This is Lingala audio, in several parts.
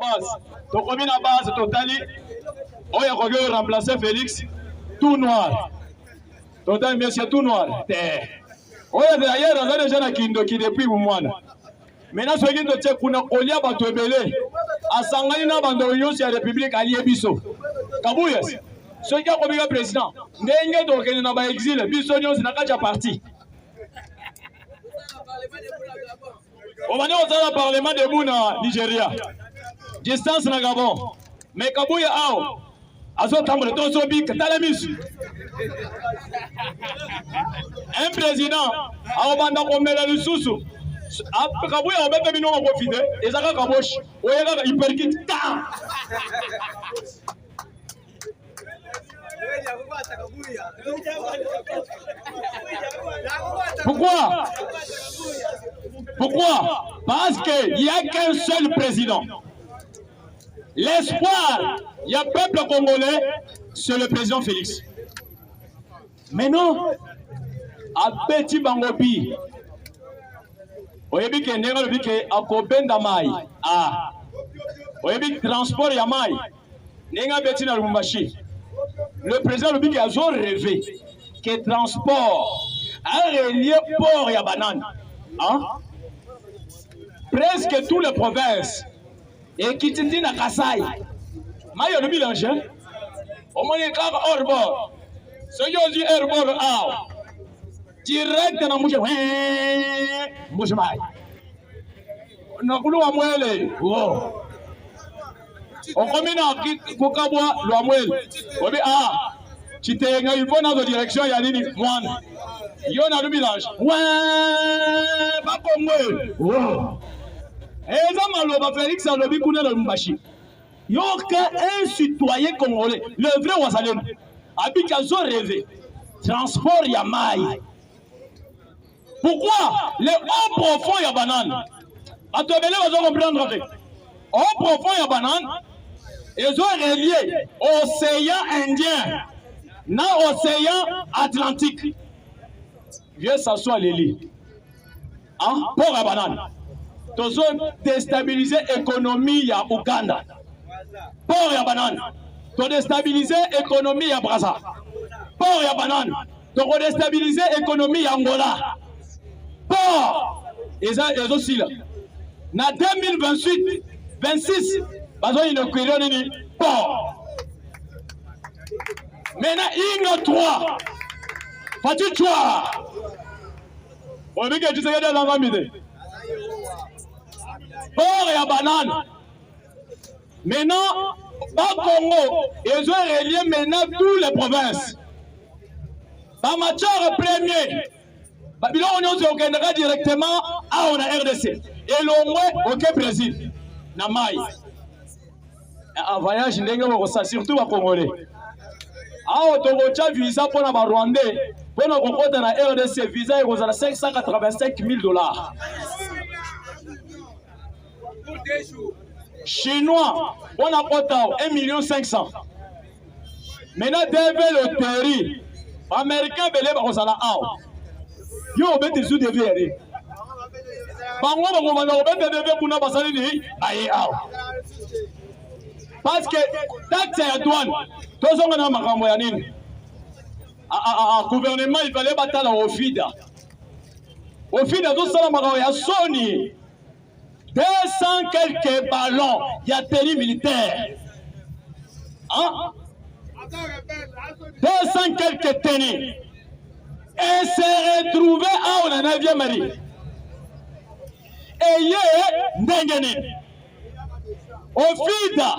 la base. Donc, on a la base totale. On a remplacé Félix, tout noir. Total, mais c'est tout noir. On a d'ailleurs, on a déjà qui depuis moi. Maintenant, ce qui est qu'on a Olia Batobele, à Sangalina Bandoyo, c'est la République alliée Bisso. Kabouyes, ce qui a comme président, n'est donc qu'il n'a pas exilé, Bissonio, c'est la parti. On va dire au Parlement de Bouna, Nigeria. Distance na Gabon. Mais Kabouya Ao, Azo Tambre, Tosobik, Talamis. Un président, Aobanda Komela Lususu. Kabouya, on met un million à profiter. Et ça va Kabosh. Oyega, il perkite. Pourquoi? Pourquoi? Parce qu'il n'y a qu'un seul président. L'espoir, il y a peuple congolais, c'est le président Félix. Mais non, à Petit Bangobi, vous avez vu qu'il y a un Kobenda Mai. Ah, vous avez vu transport Yamai. Le président Lubiki a rêvé que transport a relié port et banane. Hein? Presque toutes les provinces. Et qui dit na Kassai. Maïa le bilange. Au moins, il y a hors bord. Ce qui est dit hors bord, direct dans Mouche. Mouche Maï. On a voulu amouler. On combine à Kokabwa, l'amouel. On dit, tu t'es il faut dans la direction, il y a dit, moi. Il y a le bilange. Ouais, pas comme moi. Et ça, Félix a lobby pour le Mbashi. Il y a un citoyen congolais, le vrai Ouazalem, habite à son rêvé. Transport Yamaï. Pourquoi les hauts profonds y a banane? À te mêler, vous allez comprendre. Hauts profonds y a banane. Ils ont relié l'océan Indien, dans l'océan Atlantique. Viens s'asseoir les lits. Hein? Pour la banane. Ils ont déstabilisé l'économie à Ouganda. Pour la banane. Ils ont déstabilisé l'économie à Brazza. Pour la banane. Ils ont déstabilisé l'économie à Angola. Pour. Ils ont aussi là. En 2028, 26. Parce qu'il y a une cuillère port. Maintenant, il y a 3. Faut-il choix? On dit que tu sais que dans la midi. Port et banane. Maintenant, au Congo, ils ont relié maintenant toutes les provinces. En matière première, Babylone, on se directement à la RDC. Et l'on au Brésil. Namaï. Un voyage surtout à Congolais. Ah, Togocha visa pour les Rwandais. Pour nos comptes dans la RDC, visa est à 585 000 $. Chinois, on a compté 1 500 000. Maintenant, devant le terri, Américain, belé, on a la haut. Yo, on met des sous de verre. Parce que taxe à douane, tous on a un gouvernement, il fallait battre au FIDA. Au FIDA, tout ça, il y a Sony. 200 quelques ballons, il y a télé militaire. Hein? 200 quelques tennis. Et s'est retrouvé à la 9e marine. Et hier, Ndengeni. Au FIDA.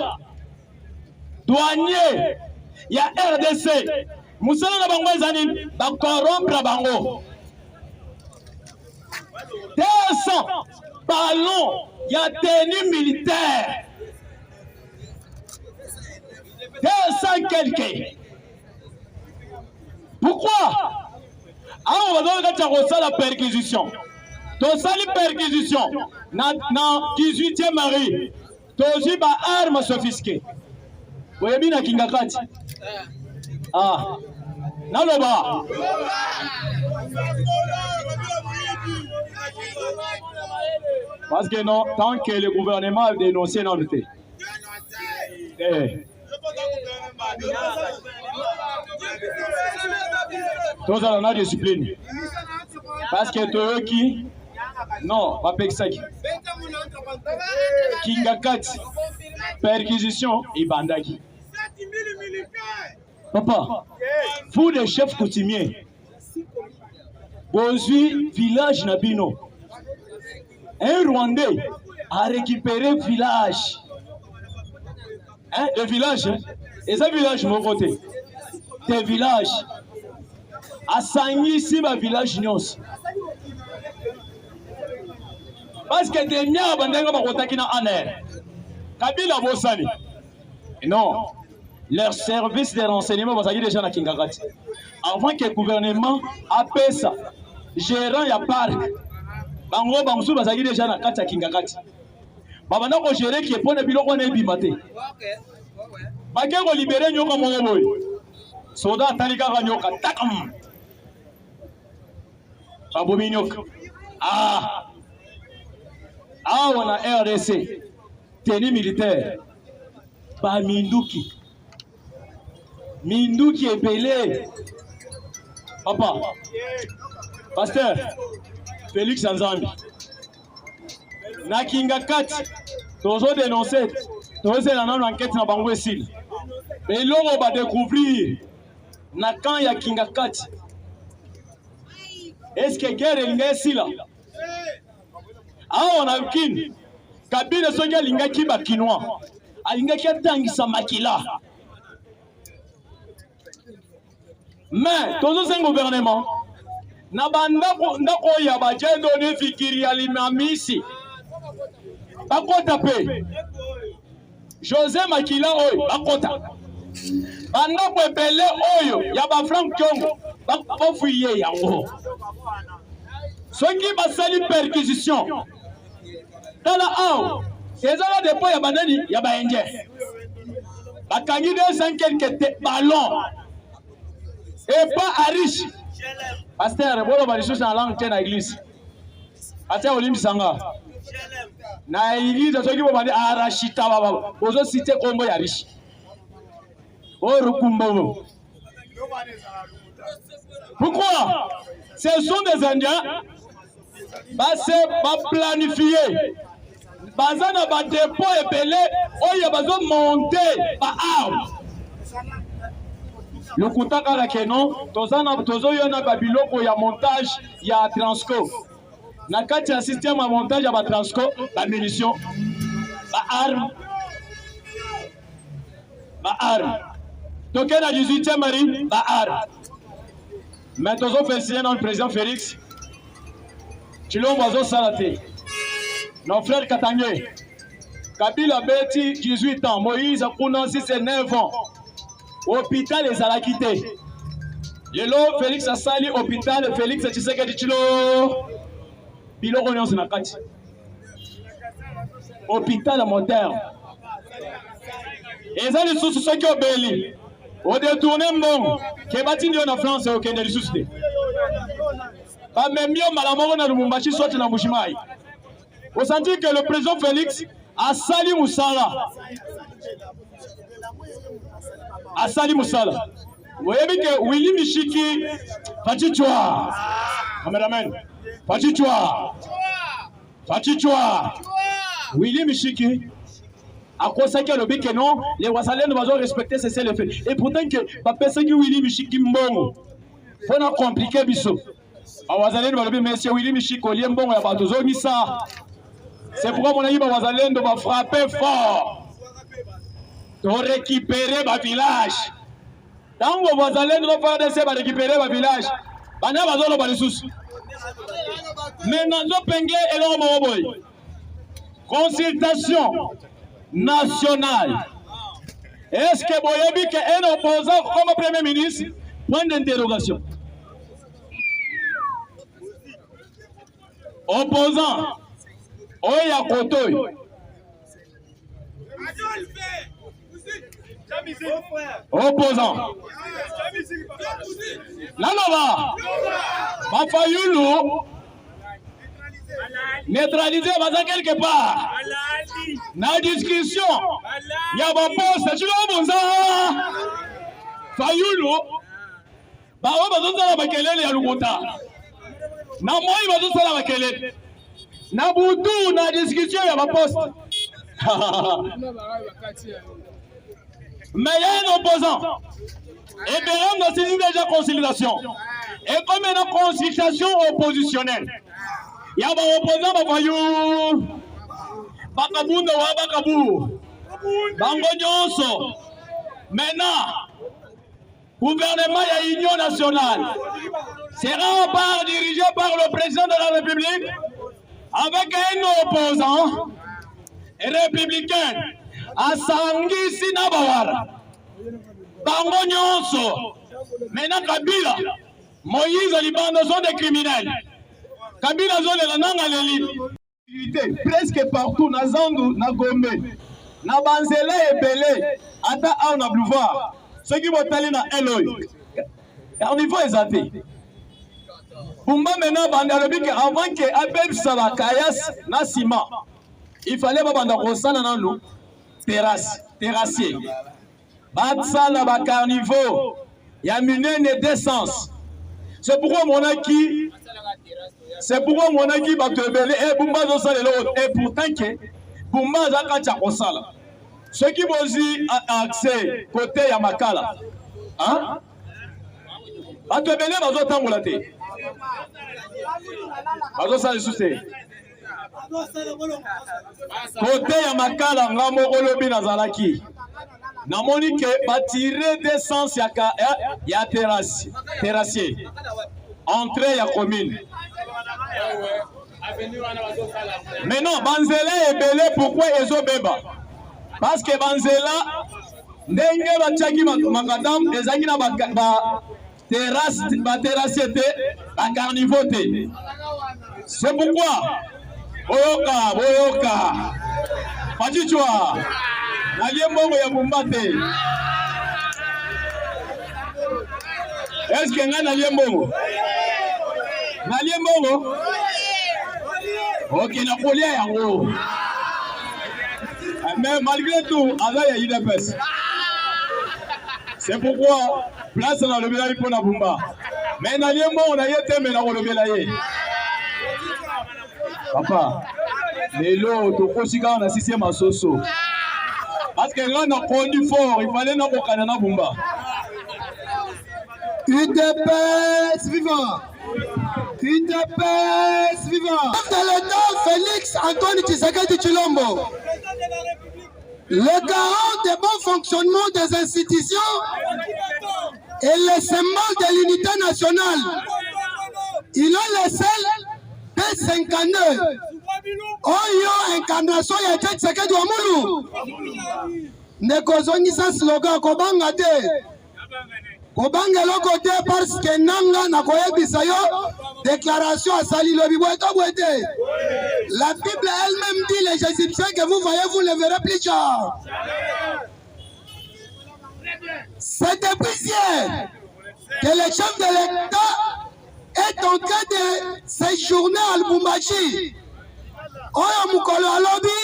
Douanier, il y a RDC. Moussala Bango Zanin, va corrompre Bango. 200 ballons, il y a tenue militaire. 200 quelques. Pourquoi? Alors on va donc la perquisition. Dans la perquisition, dans 18e Marie, dans une arme sophistiquée. Vous avez bien Kingakati. Ah, Naloba. Parce que non, tant que le gouvernement a dénoncé l'enlevé. Tous on a discipline. Parce que toi qui non, pas Pexaki. Kingakati, perquisition et bandaki. Papa, vous les chefs coutumiers, Bozui, village Nabino. Un Rwandais a récupéré le village. Hein, le village, hein? Et ce village, mon côté. Des villages. À Sangui, c'est ma village, Nyos. Parce que des miens abandonnés comme Rotakina Aner. Kabila Bossani. Non. Leur service de renseignement va s'agir déjà dans Kingagati. Avant que le gouvernement appelle ça, gérant ya parc, bango bamsu va s'agir déjà dans Kati Kingagati. Babana ko gérer qui est pour ne biloko ne bimate. Bagé ko libérer nyoka mongo boy. Soda talika ka nyoka takam. Babomi nyoka. Ah. Ah, on a RDC, tenue militaire, par Minduki. Minduki est belé. Papa, pasteur, Félix Anzambi. Nakinga Kat, toujours dénoncé, toujours c'est la enquête dans Bango Sil. Mais l'on va découvrir, Nakan ya Kinga Kat. Est-ce que guerre est ici là? Ah, on a vu Kabila Sonia Lingaki Bakinois. Alingaki Tangisa Makila. Mais, tout ce gouvernement, Nabanda Nakoya Badja donné Fikiri Alimamisi. Bakota Pe. José Makila Oyo, Bakota. Banda Kwebele Oyo, Yaba Frank Kyongo, Bakofuye Yango. Ceux qui basali perquisition. Dans la haut, ces gens-là dépôt ya banani ya ba indien. Bakangi 250 ballons. Et pas à riche. Pasteur, bolo ba ressources en langue tena église. Pasteur Olim Sanga. Na église ceux qui vont demander arachita baba. Ozo citer kombo ya riche. O rukumbo. Pourquoi? Ce sont des Indiens. Va planifier. Bazana ba dépôt et belé, oye bazo monter ba arme. Le kutaka la kenon, tozo yona babiloko ya montage ya Transco. Na kati ya système ya montage ya ba Transco, ba munitions, ba arme. Ba arme. Toke na 18e mari, ba arme. Mais tozo féliciter notre président Félix. Tu l'as oiseau salaté. Nos frères Katangé. Kabila Beti, 18 ans. Moïse Akounan, 6 et 9 ans. Hôpital les Alakité. Yelo Félix Asali, hôpital Félix Tshisekedi Chilo. Bilo Ronion Sinakati. Hôpital moderne. Et ça, les sous ceux qui ont béli. Au détourné, bon. Qui est bâti en France et au Kenya, les sous. Pas même mieux, Malamoro na Lumumbashi soit na Bushimai. Vous sentez que le président Félix a sali Moussala. A sali Moussala. Vous voyez que Willy Michiki, Fatichua. Cameraman. Fatichua. Fatichua. Willy Michiki. À quoi ça le bec que non, les Ouassalais ne vont respecter ces faits. Et pourtant que papa c'est que Willy Michiki mbongo. Faut pas compliquer biso. Awazalendo balobi monsieur Willy Michiko liembongo ya bato zongi ça. C'est pourquoi mon ami Awazalendo va frapper fort. Pour récupérer ma village. Tant que Awazalendo va faire des va récupérer ma village. Bana bazolo balisusu. Maintenant zo pengle et l'homme boy. Consultation nationale. Est-ce que Boyebi que un opposant comme premier ministre? Point d'interrogation. Opposant, Oya Kotoy. Opposant. Nanova. Mafayulu. Neutralisé, va quelque part. na discussion ya baposte chilo bonza Fayulu bawa bazosala bakelele ya Lukuta na moi bazosala bakelele na butu na discussion ya baposte. Mais il y a un opposant. Et bien, on a saisi déjà conciliation. Et comme il y a une consultation oppositionnelle, il y a un opposant, Bafayou, Bakabunda wa Bakabu, Bango Nyonso. Maintenant, gouvernement et Union nationale sera dirigé par le président de la République avec un opposant républicain. Asangisi na bawara bango nyonso. Maintenant Kabila Moïse Libanda sont des criminels. Kabila zone la nanga leli presque partout na Zandu na Gombe na Banzela ebele ata a na boulevard ceux qui vont aller na Eloy au niveau exaté Bumba maintenant bandalobi que avant que Abeb Sala Kayas na ciment il fallait pas banda kosala na nous terrassier. Batsala ba carnivore. Il y a une d'essence. C'est pourquoi mon acquis. C'est pourquoi mon acquis va te belé. Et Bumba Zosale l'autre. Et pourtant que Bumba Zaka Tchakosala. Ceux qui vont aussi accès côté Yamakala. Hein? Va te belé, va t'envoler. Va t'envoler sous côté ya makala ngamo olobi nazalaki namoni ke batire d'essence ya terrassier entrée ya commune. Mais non, Banzela est belé. Pourquoi ezobeba? Parce que Banzela ndenge batiaki makadam ezaki na terrassier te ba carnivore te. C'est pourquoi Boyoka, Pachichwa, Naliembongo ya Bumbate. Est-ce qu'il y a Naliembongo? Naliembongo? Ok, Napoléon yango. Mais malgré tout, Azaya Idepes. C'est pourquoi, place dans le village pour la Bumba. Mais Naliembongo na yete mais na village. Papa, Lélo, tu aussi quand on a 6e à Soso. Parce que là, on a connu fort, il fallait nous Canana Bumba. UDPS vivant! UDPS vivant! Chef de l'État, Félix Antoine Tshisekedi Tshilombo. Le garant des bons fonctionnements des institutions et le symbole de l'unité nationale. Il a le seul P52. Oyo incarnation ya Tshisekedi wa mulu. Nekozongisa slogan kobanga te. Kobanga loko te parce que nanga na koyebisa yo déclaration à sali lobi boeto boete. La Bible elle-même dit les Égyptiens que vous voyez vous ne verrez plus tard. C'est depuis hier que le chef de l'État est en train de séjourner à Lubumbashi. Oyo mukolo alobi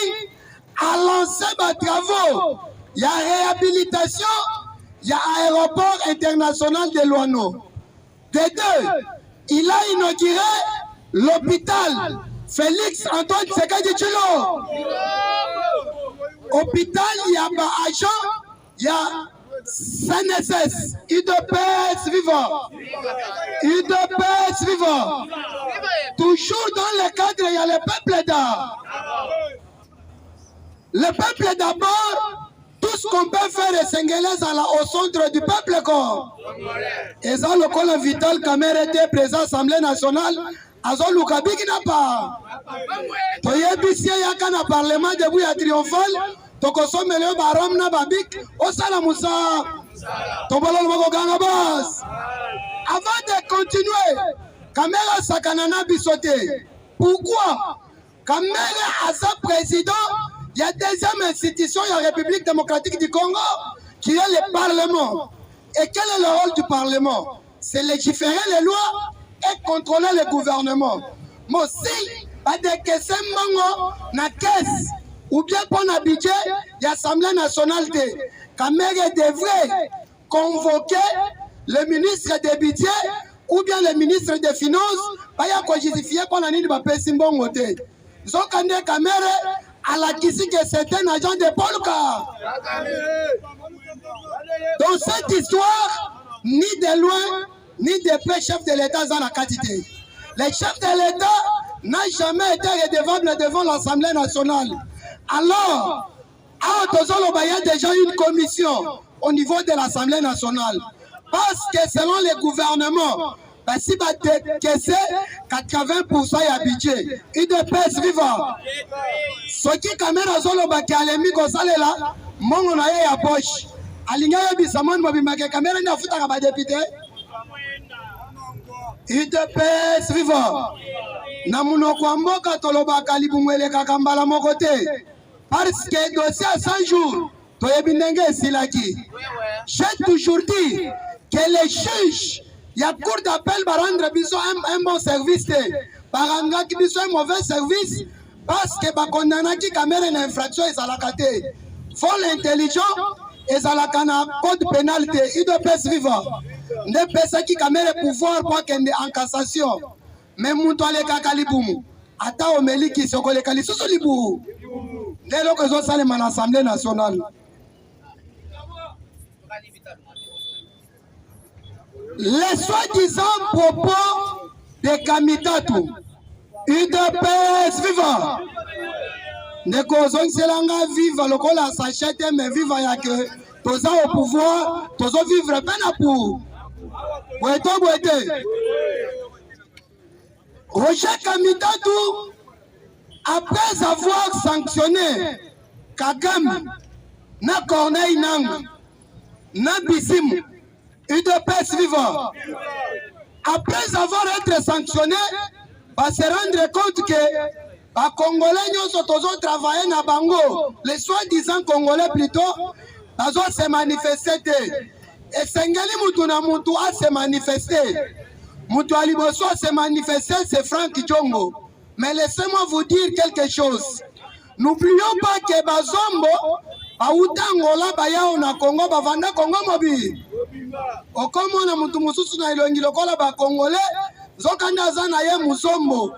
a lancé des travaux. Il y a réhabilitation, il y a aéroport international de Luano. De deux, il a inauguré l'hôpital Félix Antoine Tshisekedi Tshilombo. Hôpital, il y a des agents, il y a CNSS, UDPS vivant. UDPS vivant. Toujours dans le cadre, il y a le peuple d'art. Le peuple d'abord, tout ce qu'on peut faire est Sengelès au centre du peuple. Et ça, le col Vital Kamere était présent à l'Assemblée nationale. Azo Lukabiki n'a pas. Toyebisi yaka na parlement debout ya triomphal. Tokoso meleo barom na babik. Osala Moussa. Tobolo moko ganga boss. Avant de continuer, Kamera Sakanana bisoté. Pourquoi? Kamera a sa président. Il y a deuxième institution, il y a la République démocratique du Congo, qui est le Parlement. Et quel est le rôle du Parlement? C'est légiférer les lois et contrôler le gouvernement. Mais si, pas de caisse, na caisse, ou bien pour un budget de l'Assemblée nationale. Kamere devrait convoquer le ministre des budgets ou bien le ministre des finances pour justifier pour la nuit de Pessimbongo. Zokande Kamere à la Kisi que c'est un agent de Polka. Dans cette histoire, ni de loin, ni de près, chef de l'État dans la quantité. Le chef de l'État n'a jamais été redevable devant l'Assemblée nationale. Alors, il y a déjà une commission au niveau de l'Assemblée nationale. Parce que selon le gouvernement, si vous avez 80% de budget, il dépasse vivant. Ce qui est caméra solo qui a les micros là, mon a ya poche. Alinga ya bisamon mobimake caméra na futa ka député. Il dépasse vivant. Na munoko mboka toloba kalibumwele kakambala mokote. Parce que dossier à 100 jours, j'ai toujours dit que les juges, il y a cour d'appel pour rendre un bon service, pour rendre un mauvais service, parce que les condamnés qui commettent une infraction, ils ont la carte. Faut l'intelligent, ils ont la code pénal, ils doivent vivre. Les personnes qui commettent le pouvoir pour qu'ils en cassation. Même Moutouale Kakaliboum, Ata Omeli qui se colle les sous libou. Dès lors que nous sommes à l'Assemblée nationale, les soi-disant propos de Kamitatou, UDPS vivant, ne causons selanga vivre le col à s'achète, mais vivre ya que tous au pouvoir, tous vivre peine pour. Roger Kamitatou, après avoir sanctionné Kagame, na Corneille Nang, na Bissim, UDPS vivant, après avoir été sanctionné, va se rendre compte que les Congolais ont travaillé na Bango, les soi-disant Congolais plutôt, ils ont se manifesté. Et Sengeli Moutouna Moutou a se manifesté. Moutou Aliboso a se manifesté, c'est Franck Djongo. Mais laissez-moi vous dire quelque chose. N'oublions pas que Bazombo, Aoutangola, Bayao na Congo, Bavanda Congo Mobi. Okomo na Moutou Moussousou na Ilongi Lokola ba Congolais, Zokanda Zana ye Mousombo.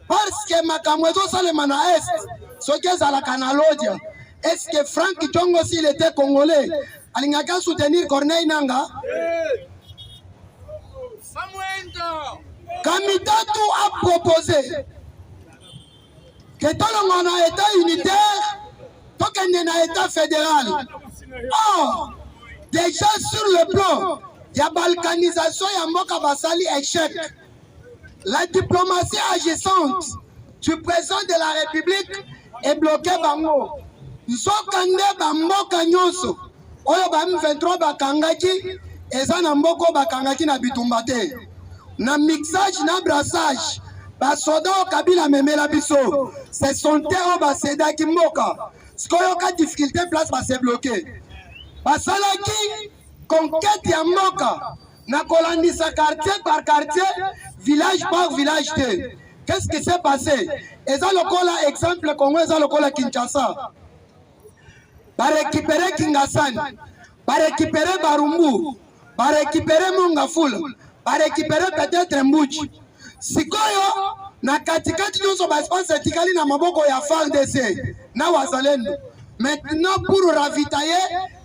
Parce que Makamwezo Salemana Est, ce qui est à la Canalodia. Est-ce que Franck Djongo, s'il était Congolais, Alingaka soutenir Corneille Nanga? Kamitatou a proposé que tout le monde a été unitaire, tout le monde a été fédéral. Or, déjà sur le plan, il y a balkanisation, il y a Moka Basali échec. La diplomatie agissante du président de la République est bloquée Bango. Zokande Bamboka Nyonso, Oyo Bam 23 Bakangaki, et Zanamboko Bakangaki na Bitumbate. Na mixage, na brassage. Basoda Kabila memela biso, c'est son terreau baseda ki moka. Skoyo ka difficulté place ba se bloquer. Basalaki conquête ya moka. Na kolandisa quartier par quartier, village par village. Qu'est-ce qui s'est passé? Eza lokola exemple Congo, eza lokola Kinshasa. Ba récupérer Kingasani, ba récupérer Barumbu, ba récupérer Mongafula, ba récupérer peut-être Mbouchi. Sikoyo na katikati nyonso ba espace etikali na maboko ya FARDC na wazalendo. Maintenant pour ravitailler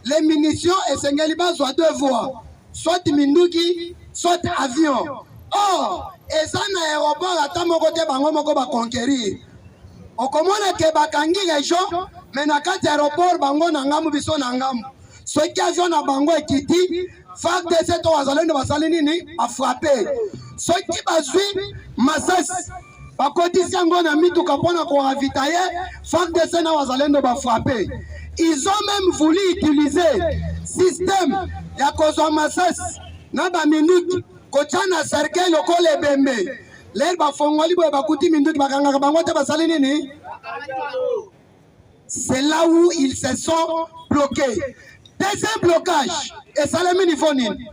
les munitions esengeli bazwa deux voies, soit minduki soit avion. Or ezana aéroport ata moko te bango moko ba conquérir. Okomona ke bakangi région mais na kati aéroport bango na ngamu biso na ngamu. Soki avion na bango ekiti FARDC to wazalendo basali nini a frapper. Ceux qui bazui Masasi, bakotisi yango na mituka pona ko ravitailler, FARDC na wazalendo ba frapper. Ils ont même voulu utiliser système ya kozwa Masasi na ba minute kochana cercle lokole bembe. Les ba fongoli boye bakuti minute bakanga bango te basali nini? C'est là où ils se sont bloqués. Deuxième blocage, et ça le niveau nini?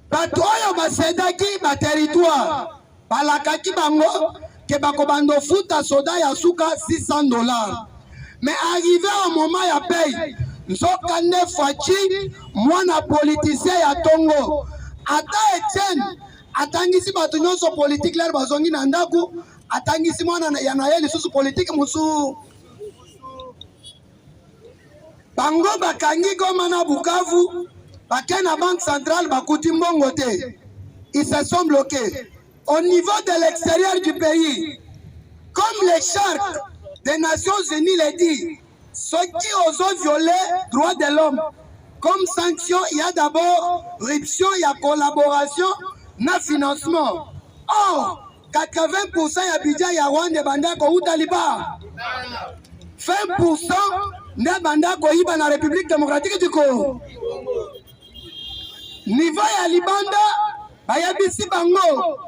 Bato oyo basedaki ba territoire balakaki bango ke bakobando futa soda ya suka $600. Mais arrivé au moment ya paye, nzoka ne fachi mwana politicien ya Tongo. Ata Etienne atangisi bato nyonso politique lere bazongi na ndaku, atangisi mwana ya naye lisusu politique musu. Bango bakangi Goma na Bukavu, bakei na Banque Centrale bakuti mbongo te. Ils se sont bloqués. Au niveau de l'extérieur du pays, comme les chartes des Nations Unies le disent, ceux qui osent violer les droits de l'homme, comme sanction, il y a d'abord rupture, il y a collaboration, il y a financement. Or, 80% ya budget ya Rwanda bandako ou Taliban. 20% ne bandako iba na République démocratique du Congo. Niveau ya Libanda, bayabisi bango.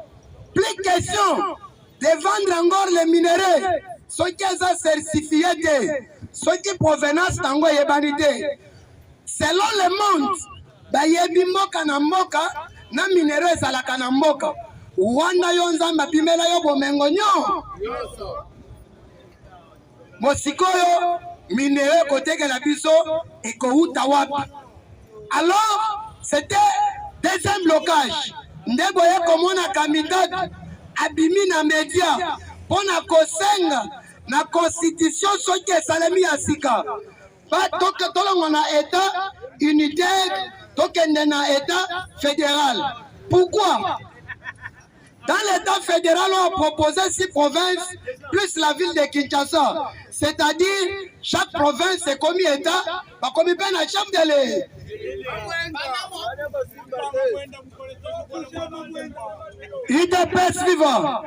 Plus question de vendre encore les minéraux, ceux qui sont certifiés, ceux qui provenance tango yebanité. Selon le monde, bayebi mboka na mboka na minéraux ezalaka na mboka. Rwanda yo nzamba bimela yo bomengo nyo. Mosikoyo minéraux kotekela biso ekouta wapi. Alors, c'était deuxième blocage. Ndeboye komona kamidad abimi na media pona kosenga na constitution soki esalemi ya sika ba toke tolongo na état unitaire tokende na état fédéral. Pourquoi? Dans l'état fédéral on a proposé 6 provinces plus la ville de Kinshasa, c'est-à-dire chaque province est comme état, pas comme un chef de l'État. IDP suivant.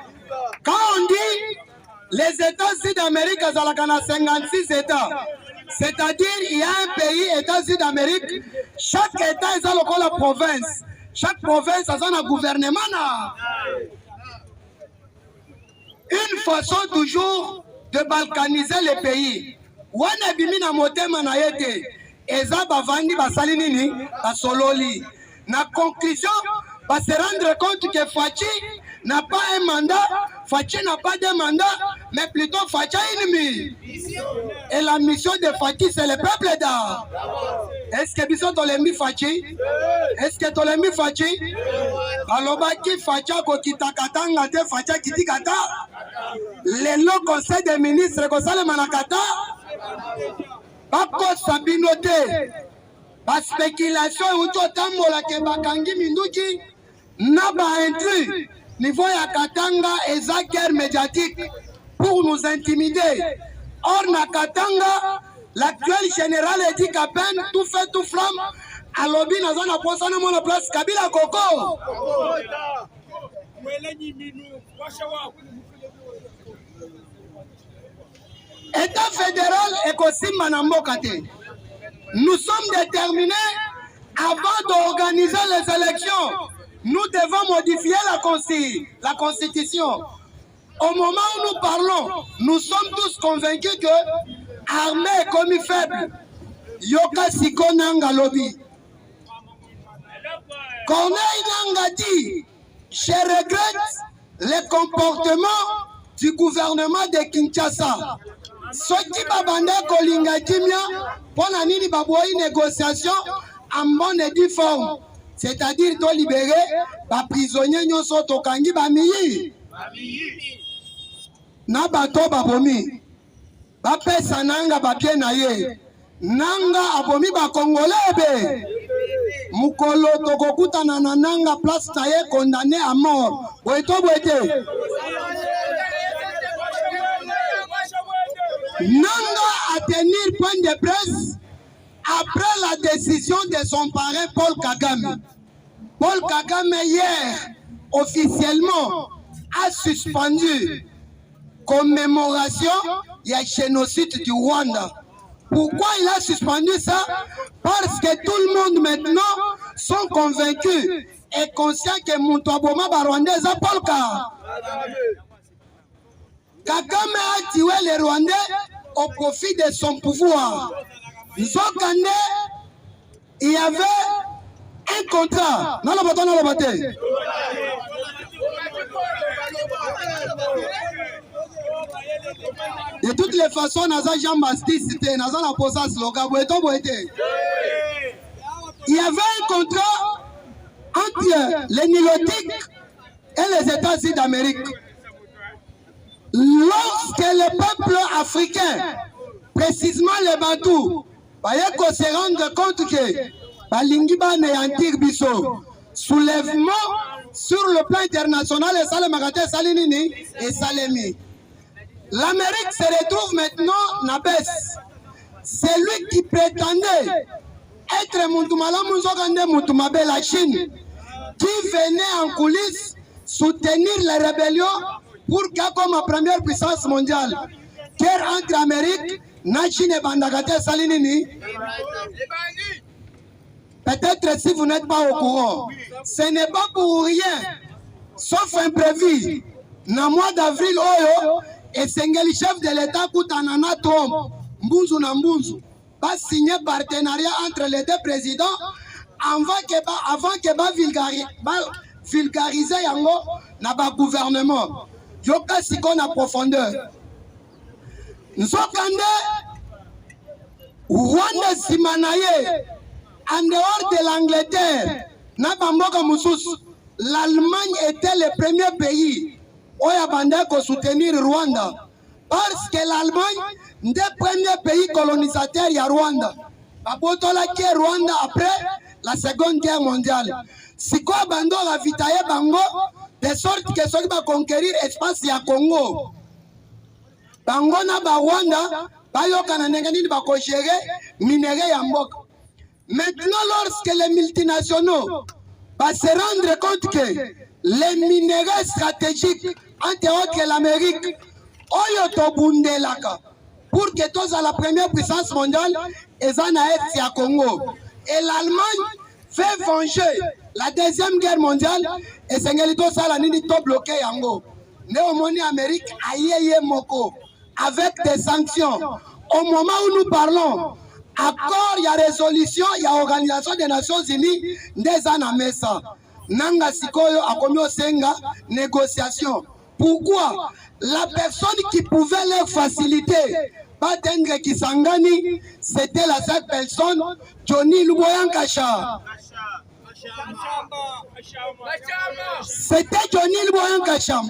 Quand on dit les États-Unis d'Amérique, il y a 56 États. C'est-à-dire il y a un pays, États-Unis d'Amérique, chaque État est encore la province. Chaque province a un gouvernement. Une façon toujours de balkaniser les pays. Wana bimina motema na yete. Eza bavandi basali nini basololi. Na conclusion, va se rendre compte que Fachi n'a pas un mandat, Fachi n'a pas de mandat, mais plutôt Fachi a une mission. Et la mission de Fachi, c'est le peuple d'art. Est-ce que Bisson Tolemi Fachi? Est-ce que Tolemi Fachi? Alobaki Fachi Kokitakatanga te Fachi Kitikata. Les lots conseil des ministres Kosale Manakata. Bako Sabinote. Ba spéculation ou totambola ke bakangi minduki na ba intrus niveau ya Katanga eza guerre médiatique pour nous intimider. Or na Katanga l'actuel général a dit qu'à peine tout fait tout flamme à lobby na zana posa na mona place Kabila Koko. État fédéral est aussi manamboka te. Nous sommes déterminés, avant d'organiser les élections, nous devons modifier la Constitution. Au moment où nous parlons, nous sommes tous convaincus que l'armée est comme faible. Yoka Siko Nanga Lobby. Corneille Nanga dit, je regrette le comportement du gouvernement de Kinshasa. Soki babanda kolinga kimia pona nini baboyi négociation en bonne et due forme, c'est-à-dire to libérer ba prisonniers nyonso tokangi ba miyi na bato babomi ba pesa nanga ba pied na ye nanga abomi ba congolais be mukolo tokokutana na nanga place na ye condamné à mort boeto boete. Nanga a tenir point de presse après la décision de son parrain Paul Kagame. Paul Kagame hier officiellement a suspendu commémoration du génocide du Rwanda. Pourquoi il a suspendu ça? Parce que tout le monde maintenant sont convaincus et conscients que Moutouaboma Rwandais est Paul Kagame. Kagame a tué les Rwandais au profit de son pouvoir. Nzokande, il y avait un contrat. Non, non, non. De toutes les façons, Naza Jean Baptiste, c'était Naza la posa slogan. Il y avait un contrat entre les Nilotiques et les États-Unis d'Amérique. Lorsque le peuple africain, précisément les Bantous, se rendre compte que Balingiba néantir Bisso, soulèvement sur le plan international et Salemagate Salinini et Salemi. L'Amérique se retrouve maintenant na baisse. C'est lui qui prétendait être Moutoumala Mouzogande Moutoumabé, la Chine, qui venait en coulisses soutenir les rébellions pour qu'il comme la première puissance mondiale. Guerre entre Amérique, Chine et Bandagate Salinini. Peut-être si vous n'êtes pas au courant, ce n'est pas pour rien, sauf imprévu. Dans le mois d'avril, et Sengeli, chef de l'État, Koutanana Trump, Mbunzu na Mbunzu, va signer partenariat entre les deux présidents avant que vulgariser yango na ba gouvernement. Yoka sikon à profondeur. Nzokande Rwanda simanaye en dehors de l'Angleterre, l'Allemagne était le premier pays où il a soutenir Rwanda. Parce que l'Allemagne est le premier pays colonisateur de Rwanda. Rwanda après la Seconde Guerre mondiale. Si quoi Bando a vitaillé Bango, de sorte que ceux qui vont conquérir l'espace du Congo. Bango na Rwanda, Bayoka na Nengani va gérer minerais Yambok. Maintenant, lorsque les multinationaux vont se rendre compte que les minerais stratégiques, entre autres l'Amérique, pour que tous à la première puissance mondiale, ils en aient à Congo. Et l'Allemagne fait venger la deuxième guerre mondiale et c'est un bloqué Yango. Néomoni Amérique a moko avec des sanctions. Au moment où nous parlons, accord, il y a résolution, il y a organisation des Nations Unies, des Anamesa. Nanga Sikoyo a commis au Senga, négociation. Pourquoi? La personne qui pouvait leur faciliter, Batengre Kisangani, c'était la seule personne, Johnny Luboyan Kacha. C'était Johnny Luboyan Kacha.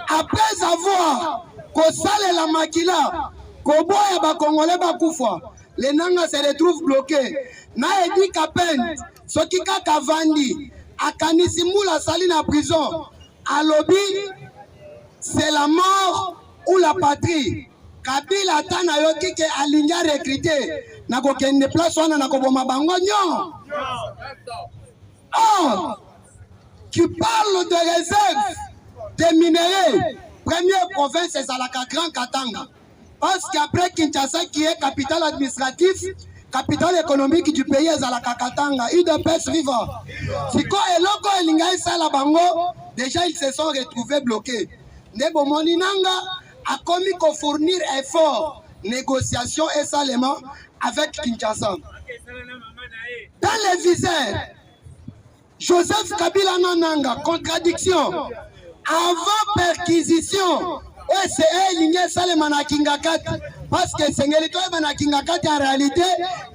Après avoir Kosale la Makila, Koboya ba Congolais ba Koufa, les Nanga se retrouvent bloqués. Na Edi Kapen, Sokika Kavandi, Akanisimu la saline en prison. À Lobby, c'est la mort ou la patrie. Kabila Tana Yoki ke Alinga recruté. Nako kende place wana nako boma bango nyon. Or, qui parle de réserve des minéraux, première province c'est Zalaka Grand Katanga. Parce qu'après Kinshasa qui est capitale administrative, capitale économique du pays est Zalaka Katanga, UDPS River. Si quoi est loco et l'ingay Salabango, déjà ils se sont retrouvés bloqués. Nebo Moninanga a commis qu'on fournir effort, négociation et salement avec Kinshasa. Dans les visères, Joseph Kabila Nananga, contradiction, avant perquisition, c'est l'ingay salement à Kingakat, parce que c'est à Kingakat en réalité,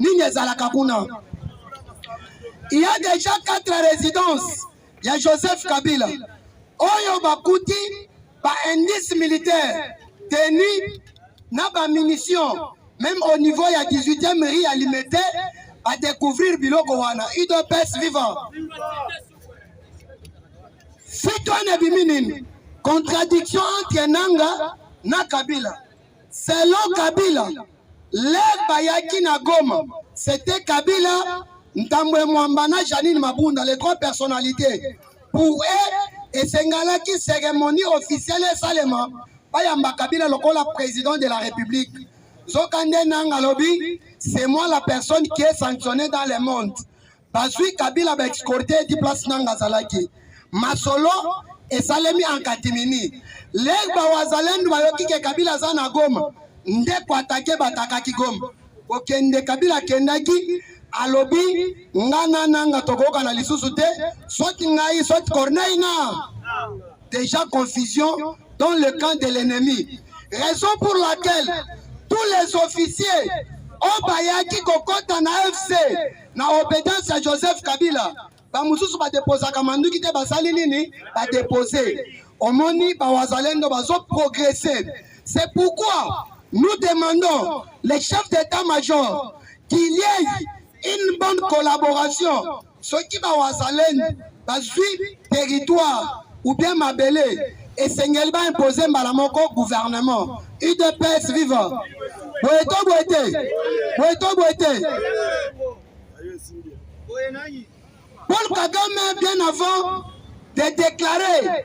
l'ingay Zalakabuna. Il y a déjà 4 résidences. Il y a Joseph Kabila. Oyo Bakuti, par indice militaire, tenu, n'a pas munitions. Même au niveau, il y a 18e riz alimentaire à découvrir Biloko Wana. UDPS vivant. Citoyen Biminin. Contradiction entre Nanga na Kabila. Selon Kabila, l'air Bayaki na Goma, c'était Kabila, Ntambwe Mwambana, Janine Mabunda, les 3 personnalités. Pour eux, et Sengalaki, cérémonie officielle et salement, Bayamba Kabila, le président de la République. Zokande Nanga Lobi, c'est moi la personne qui est sanctionnée dans le monde. Parce que Kabila a escorté 10 places Nanga Zalaki. Masolo et Salemi en Katimini. Les Bawazalen Bayoki Kabila Zana Goma. Nde kwa attaqué Batakaki Goma. Okende Kabila Kendaki. Alobi, ngana nanga tokoka na lisusu te, soit ngai, soit Corneille na. Déjà confusion dans le camp de l'ennemi. Raison pour laquelle tous les officiers ont bayaki kokota na FC na obédience à Joseph Kabila. Bamususu ba déposer kamanduki te basali nini ba déposer. Omoni ba wazalendo bazo progresser. C'est pourquoi nous demandons les chefs d'état-major qu'il y ait une bonne collaboration. Ceux qui ba wazalendo ba suivre territoire ou bien mabele et Sengel va imposer Malamoko gouvernement. UDPS vivant. Boeto. Paul Kagame, bien avant de déclarer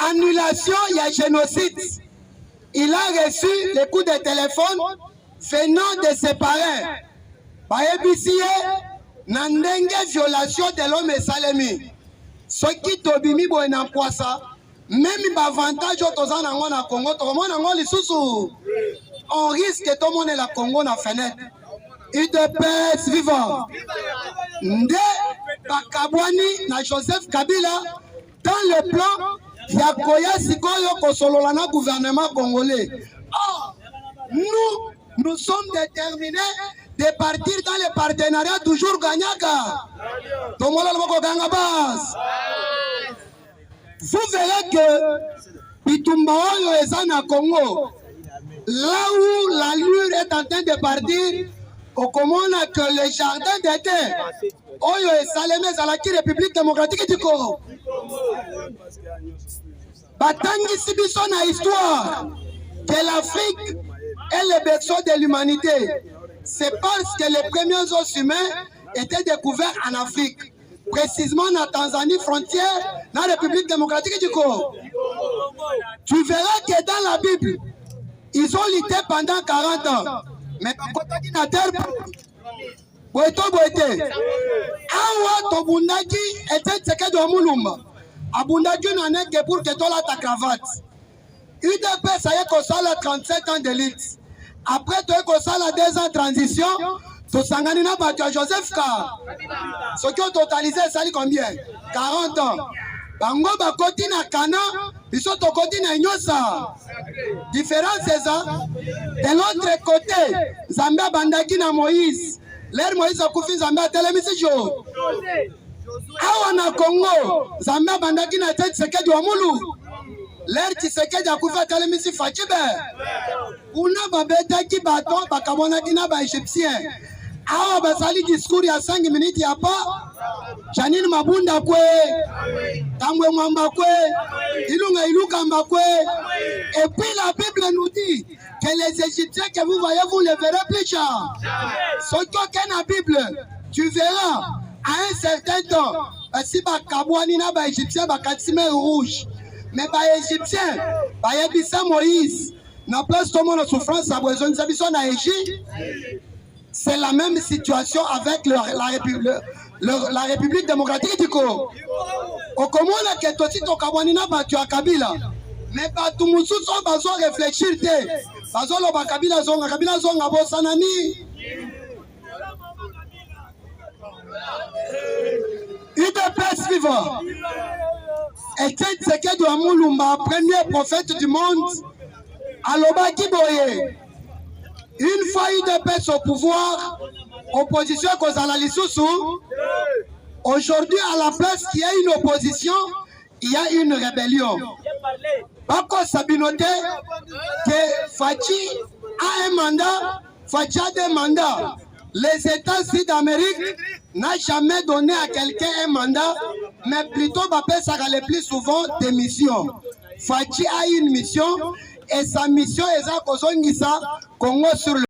annulation, il y a génocide. Il a reçu les coups de téléphone venant de ses parents. Par EBCE, Nandenge violation de l'homme et Salemi. Ce qui tobimi boena poisa, même avantage aux en na Congo, tout le monde sous. On risque que tout le monde la Congo na fenêtre. UDPS vivant. Nde Bakabwani na Joseph Kabila dans le plan Yakoya Sikoyo Kosololana gouvernement congolais. Or, nous sommes déterminés de partir dans les partenariats toujours gagnants. Vous verrez que Bitumba Oyo est en Congo. Là où la lure est en train de partir, au Congo, on a que le jardin d'été. Oyo est Salemé à la République démocratique du Congo. Batangi Sibiso na histoire que l'Afrique est le berceau de l'humanité. C'est parce que les premiers os humains étaient découverts en Afrique. Précisément dans la Tanzanie, frontière, dans la République démocratique du Congo. Tu verras que dans la Bible, ils ont lutté pendant 40 ans. Mais quand on a terre, Boeto. Awa Tobundaki était teke de Moulumba. Abundaki n'en est que pour que tu aies ta cravate. UDP, ça y est, qu'on a 37 ans d'élite. Après, tu as qu'on a 2 ans de transition. Tu as battu à Joseph K. Ce qui ont totalisé, ça dit combien? 40 ans. Bango bakoti na Kana, biso tokoti na Nyosa. Différence c'est ça. De l'autre côté, Zambia bandaki na Moïse. L'air Moïse a koufi Zambia telemisi jo. Awa na Congo, Zambia bandaki na tete Tshisekedi wa Mulu. L'air Tshisekedi a koufi telemisi Fachibe. Una babetaki bato bakabonaki na ba Égyptien. Awa basali discours ya 5 minutes ya pas. Janine Mabunda kwe, Tambwe Mwamba kwe, Ilunga Ilukamba kwe. Et puis la Bible nous dit que les Égyptiens que vous voyez, vous les verrez plus tard. Ce qui la Bible, tu verras à un certain temps, si Bakabouani na ba Égyptien bakatime rouge, mais ba Égyptien, ba Yebisa Moïse, na place tout le monde souffrance à besoin de Zabison na Égypte. C'est la même situation avec la République démocratique du Congo. Au Congo, on a quelque chose qui a battu à Kabila. Mais pas tout le monde a besoin de réfléchir. Kabila zonga bosanani. UDPS vivant. Était Tshisekedi wa Mulumba, premier prophète du monde. Aloba Kiboye. Une fois UDPS au pouvoir, opposition Kozala Lisusu, aujourd'hui à la place qu'il y a une opposition, il y a une rébellion. Bako Sabinote, que Fachi a un mandat, Fachi a des mandats. Les États-Unis d'Amérique n'ont jamais donné à quelqu'un un mandat, mais plutôt Bapé Sara le plus souvent des missions. Fachi a une mission, et sa mission est à Congo sur le